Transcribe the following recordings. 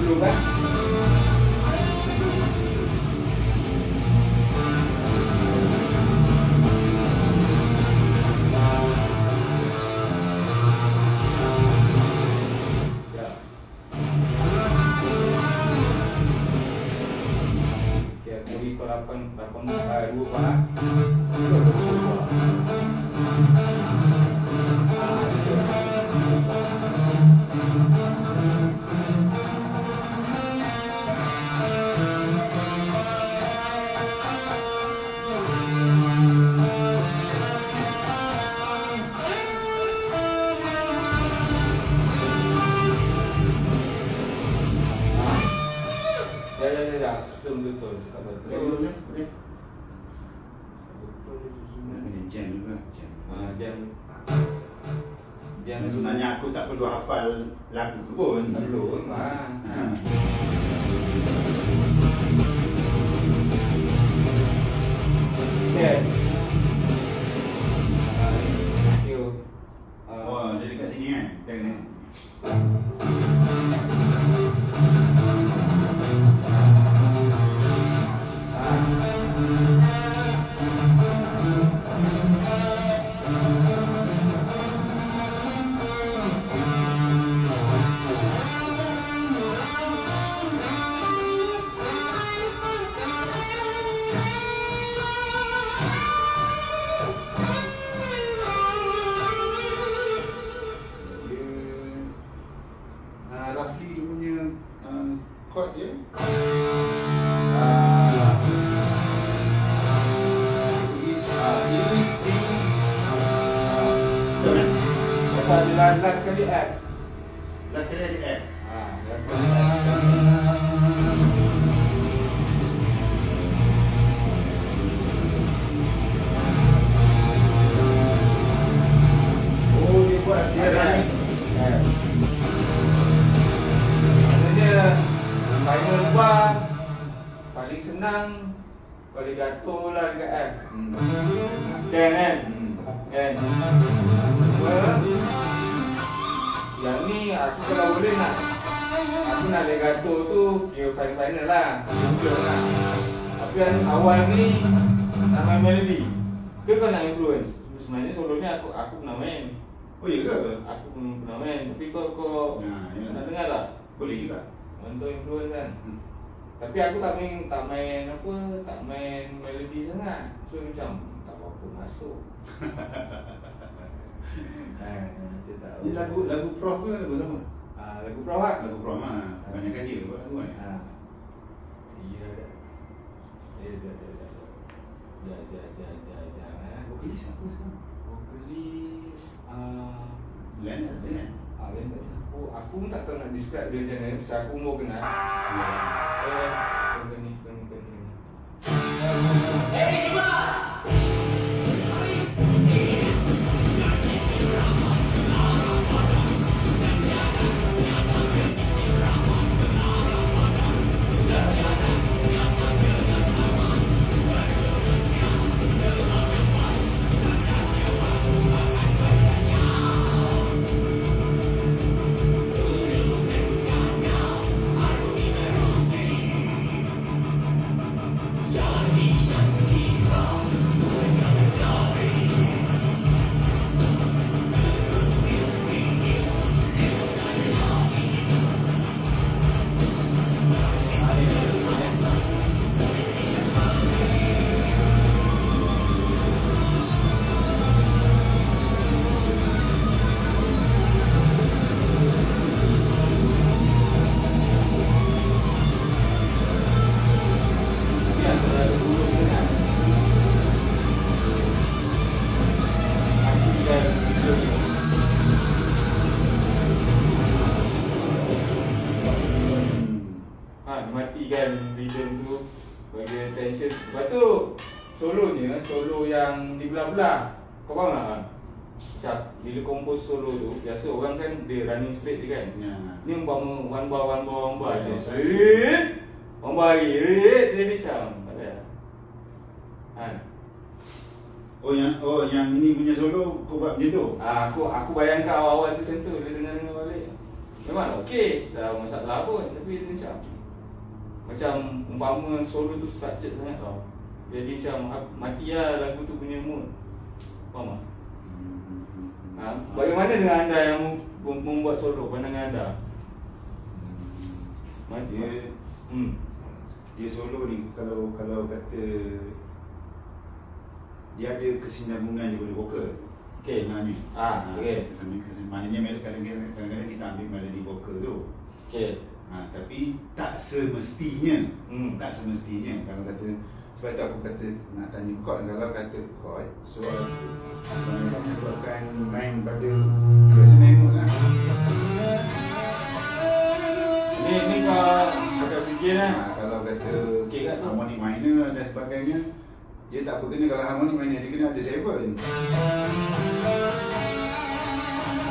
dulu kan. Sebenarnya aku tak perlu hafal lagu tu pun. Perlu lah. Okay. Oh, dia dekat sini kan? Tengok. Roughly dia punya chord dia last kali F. Last kali ada F. Last kali F. Oh, dia buat dia running. Maknanya final bar paling senang kalau gato lah dekat F. Kan? Kan? Cuma yang ni aku kalau boleh nak, aku nak legato tu kira final lah, ujung lah. Tapi yang awal ni nak main melody ke kau nak influence? Sebenarnya solonya aku pernah main. Oh iya ke? Aku pernah main, tapi kau nak dengar tak? Boleh juga. Untuk influence kan. Tapi aku tak main melody sangat. So macam tak apa-apa masuk. Macam tak. Ini lagu prof ke lagu sama? Lagu prof lah. Lagu prof lah. Kebanyakan dia buat lagu kan? Iya dah. Vokalis apa sekarang? Vokalis Glenn lah kan? Glenn tadi. Aku pun tak tahu nak describe dia macam mana. Pasal aku umur kenal. Kena. Matikan rhythm tu, bagi tension. Lepas tu solonya, solo yang di belah-belah. Kau faham tak? Macam bila kompos solo tu, biasa orang kan dia running straight je kan. Ni umpama one bar dia straight, one bar lagi, dia macam tak ada. Oh yang ni punya solo kau buat macam tu? Aku bayangkan awal-awal tu macam tu, dia dengar balik. memang okey, tak ada masalah pun. Tapi dia macam umpama solo tu structured sangat tau. Jadi macam mati lah lagu tu punya mood. Faham tak? Bagaimana dengan anda yang membuat solo, pandangan anda? Dia solo ni kalau kata dia ada kesinambungan daripada vokal. Okey. Okey. Maknanya kadang-kadang kita ambil melodi vokal tu. Okey. Tapi tak semestinya. Tak semestinya kalau kata, sebab tu aku kata nak tanya chord, kalau kata chord soal aku akan main pada biasa memang lah. Ni kau pakai fikir lah. Kalau kata okay, harmonic minor dan sebagainya, dia tak apa kena. Kalau harmonic minor dia kena ada 7.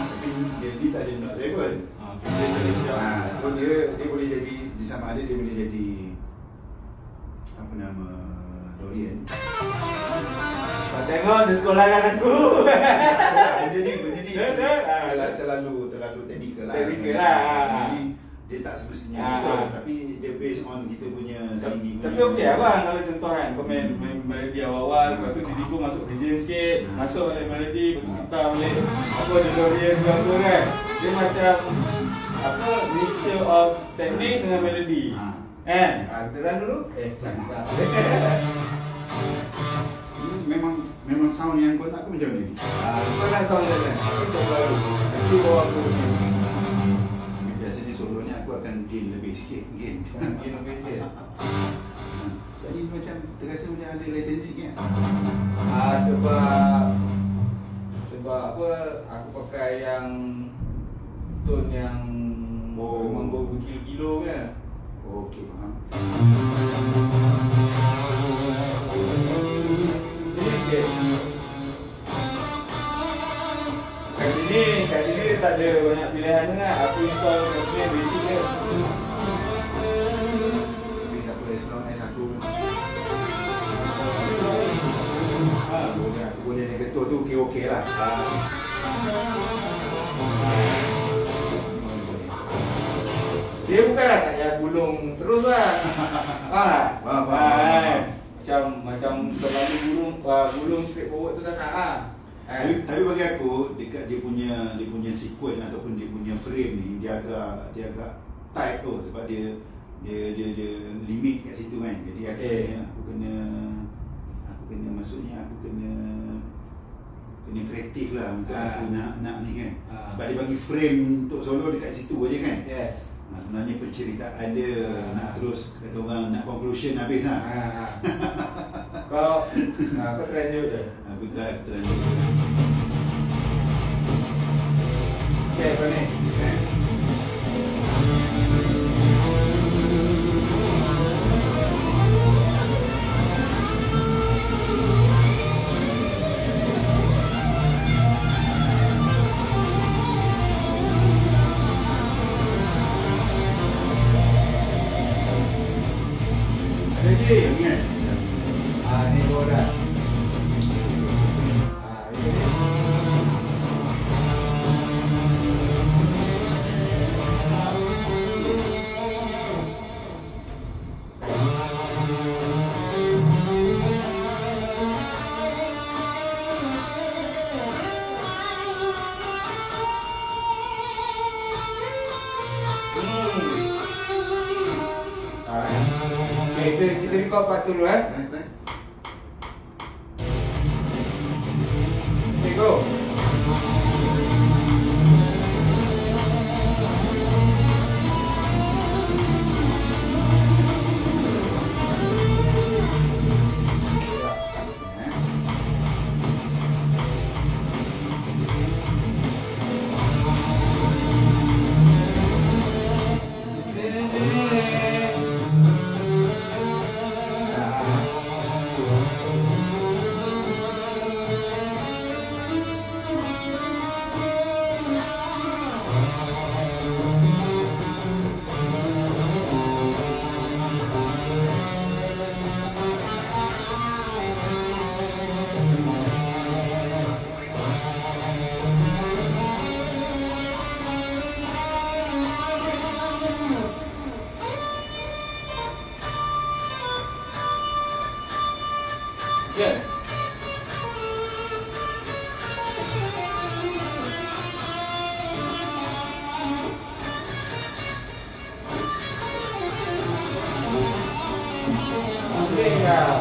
Tapi dia tak ada note 7. So dia boleh jadi, di sama ada dia boleh jadi apa nama, Dorian. Kau tengok dia sekolah kan aku. Benda ni terlalu teknikal lah. Jadi dia tak semestinya betul, tapi dia based on kita punya sendiri. Tapi okey abang, kalau contoh kan kau main melodi awal-awal, lepas tu diriku masuk region sikit, masuk balik melodi, lepas tu tukar balik apa Dorian ke apa kan. Dia macam apa, mixture of teknik dengan melodi. Kan? Kita dulu. Cakap. Memang sound yang kau nak ke macam ni? Kau nak sound macam mana? Aku tak tahu. Itu bawa aku. Biasanya solo ni aku akan gain lebih sikit. Gain lebih sikit. Jadi macam terasa macam ada latency kan? Sebab apa, aku pakai yang tone yang memang berkilo-kilo kan. Okey, faham. Kat sini tak ada banyak pilihan kan. Aku install kat sini basic je. Tapi tak boleh as long as aku boleh negatif tu okey lah. Dia bukanlah tak payah gulung terus lah. Macam terlalu gulung straight forward tu tak nak lah. Tapi bagi aku, dekat dia punya sequence ataupun dia punya frame ni, dia agak tight tu, sebab dia limit kat situ kan. Jadi aku kena maksudnya aku kena kreatif lah untuk aku nak ni kan. Sebab dia bagi frame untuk solo dekat situ aja kan. Yes. Sebenarnya penceritaan dia nak terus, kata orang nak conclusion habis lah. Kau terlanjut je. Aku terlanjut. Okay, apa ni? Ni gua dah. Kita record part dulu Okay, go. kau.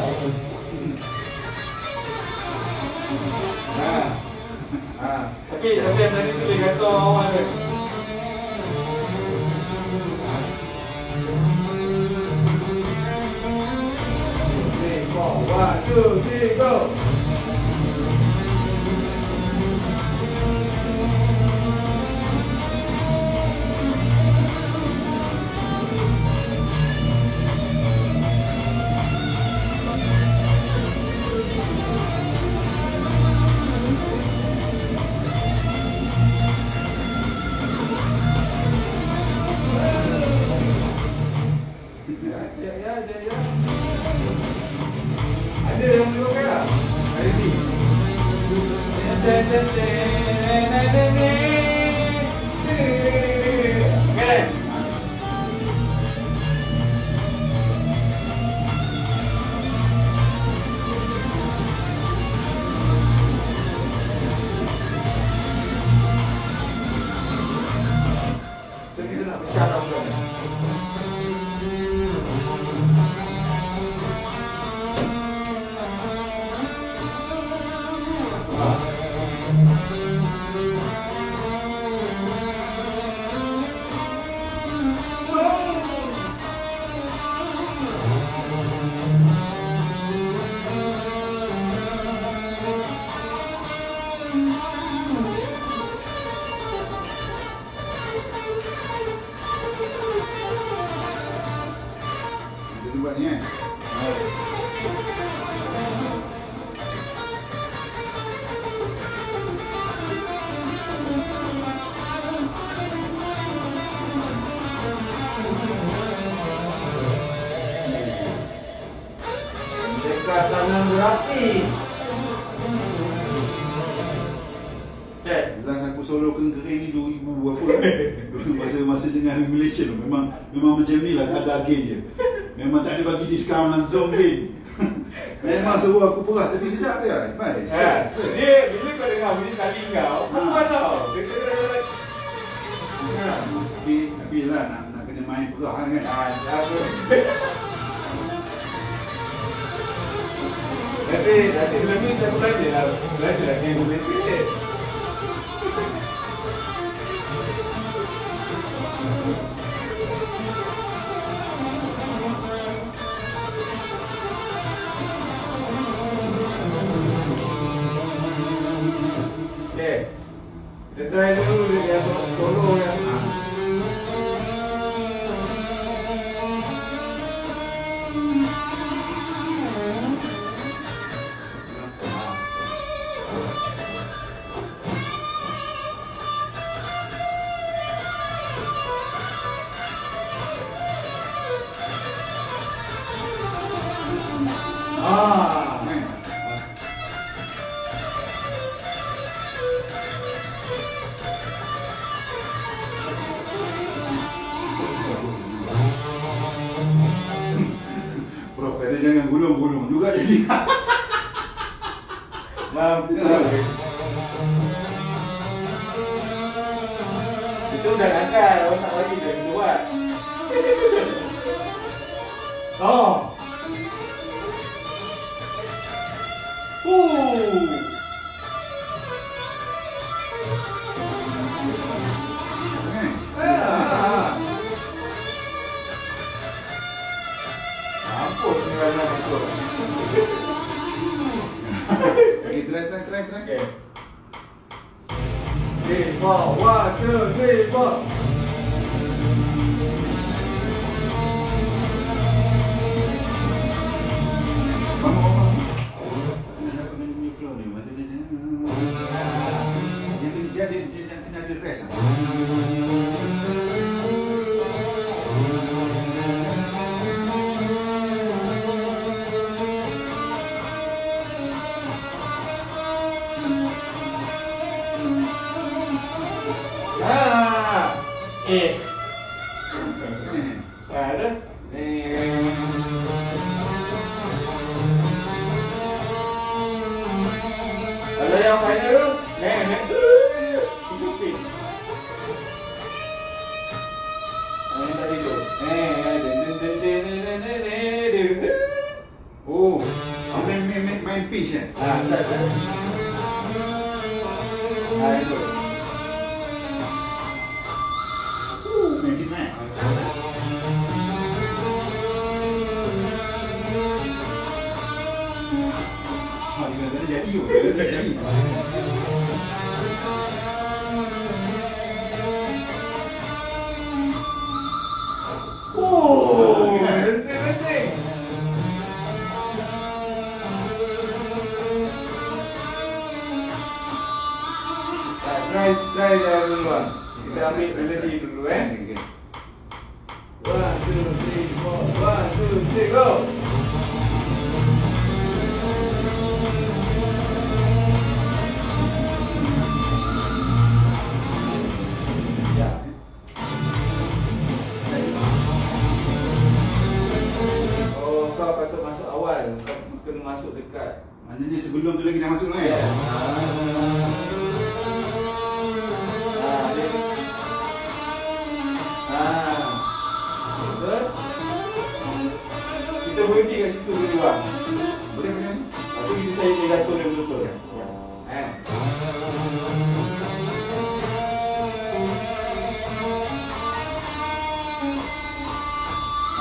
Tapi yang tadi tu dia kata awal dia. One, two, three, go. Ada yang belum kan? Hari ni. Kan? So kita nak bercakap kan? Kita buat ni kan. Dekat tangan berapi. Last aku solo kering ni 2000 berapa masa dengan Malaysia tu memang macam ni lah ada gain dia. Memang tak ada bagi diskaun langsung gain. Memang suruh aku peras tapi sedap dia. Baik. Dia bila kau dengar bunyi tali kau, perempuan tau. Dia kena tapi lah nak kena main peras kan. Nanti lebih saya belajar lagi Malaysia. Okay, kita try dulu dia solo yang Prof kata jangan gulung-gulung juga jadi. Itu dah nakal, orang tak bagi dia buat. Oh. Mampus ni orang itu. Okay, try. Okay. 3, 4, 1, 2, 3, 4. Dia kena ada rest lah. Ada. Kalau yang final tu, cukup. Yang tadi tu. pinch kan? Try. Itu. Main game kan? Dia kena jadi tu. Dia kena jadi. Penting. Try dulu bang. Kita ambil melodi dulu Okay. 1, 2, 3, 4. 1, 2, 3, go. Ya. Oh, kau patut masuk awal. Kau kena masuk dekat. Maknanya sebelum tu lagi dah masuk kan? Ya. Betul. Kita berhenti kat situ dulu bang. Boleh. Lepas tu kita saya legato dia betul.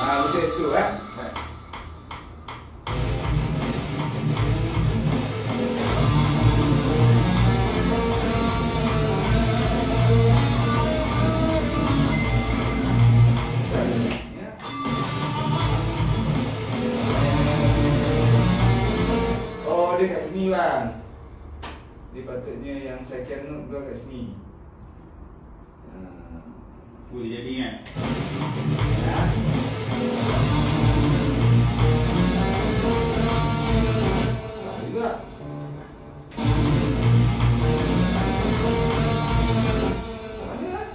Betul situ Baik. Oh, dia kat sini bang. Dia patutnya yang second note kau kat sini. Boleh jadi kan? Ya. Juga. Mana lah?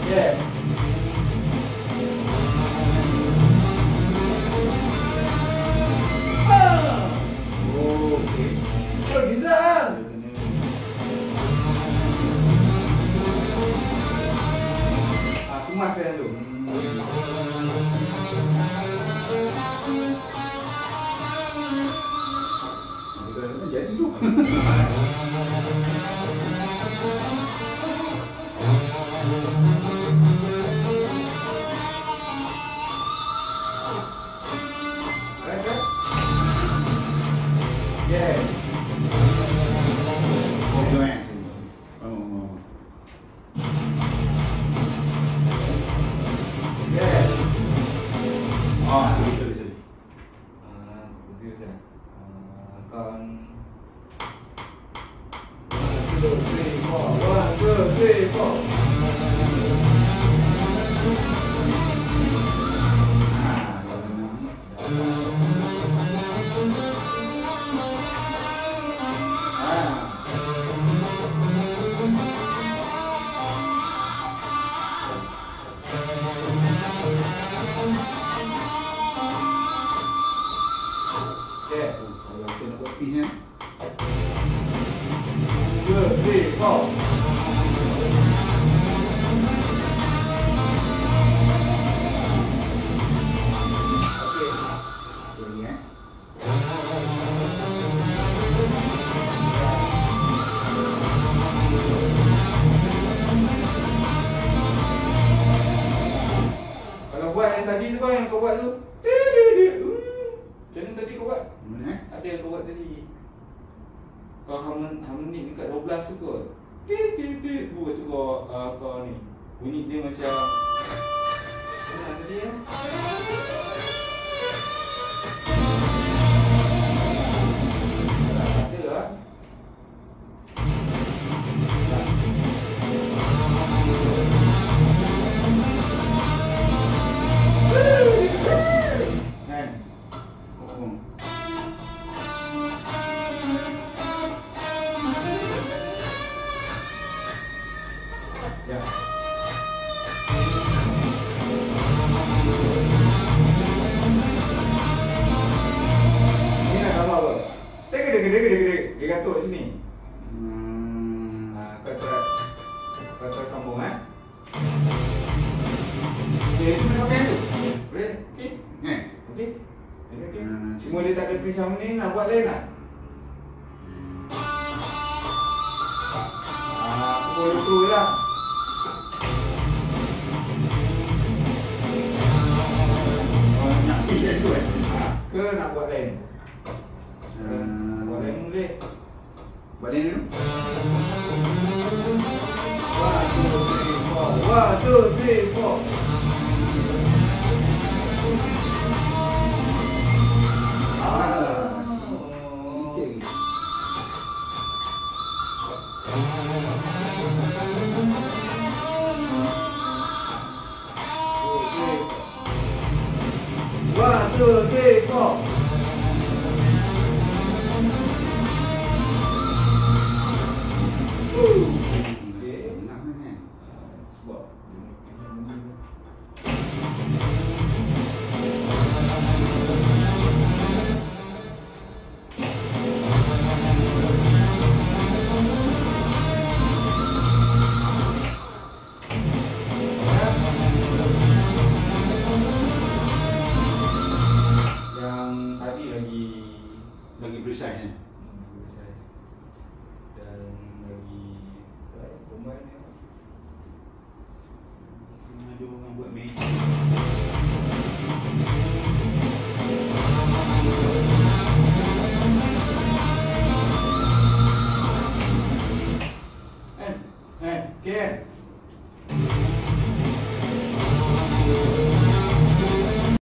Yeah. Oh, okay. Oh, bisa. Aku masih yang tu. Jadi tu. Yeah. Itu kan? Oh. Yeah. Oh, sorry. Dia dah. Kan. 1, 2, 3, 4. 1, 2, 3, 4. Okay. Kalau kita nak buat pinch kan? 2, 3, 4. Okay. Sorry kan? Kalau buat yang tadi tu bang, yang kau buat tu. Macam mana tadi kau buat? Mana eh? Ada yang kau buat tadi. Kau harmoni dekat 12 tu kot. Buat tu kau ni. Bunyi dia macam mana tadi ya? Ada lah. Kan? Oh. Ya. Kau try sambung Itu mana pakai tu? Boleh? Okey? Okey? Ini okey? Cuma dia tak ada pitch sama ni, nak buat lain tak? Aku boleh tu je lah. Nak pitch kat situ Ke nak buat lain? Buat lain boleh. Buat lain dulu. 1, 2, 3, 4. One, two, three, four. Lagi precise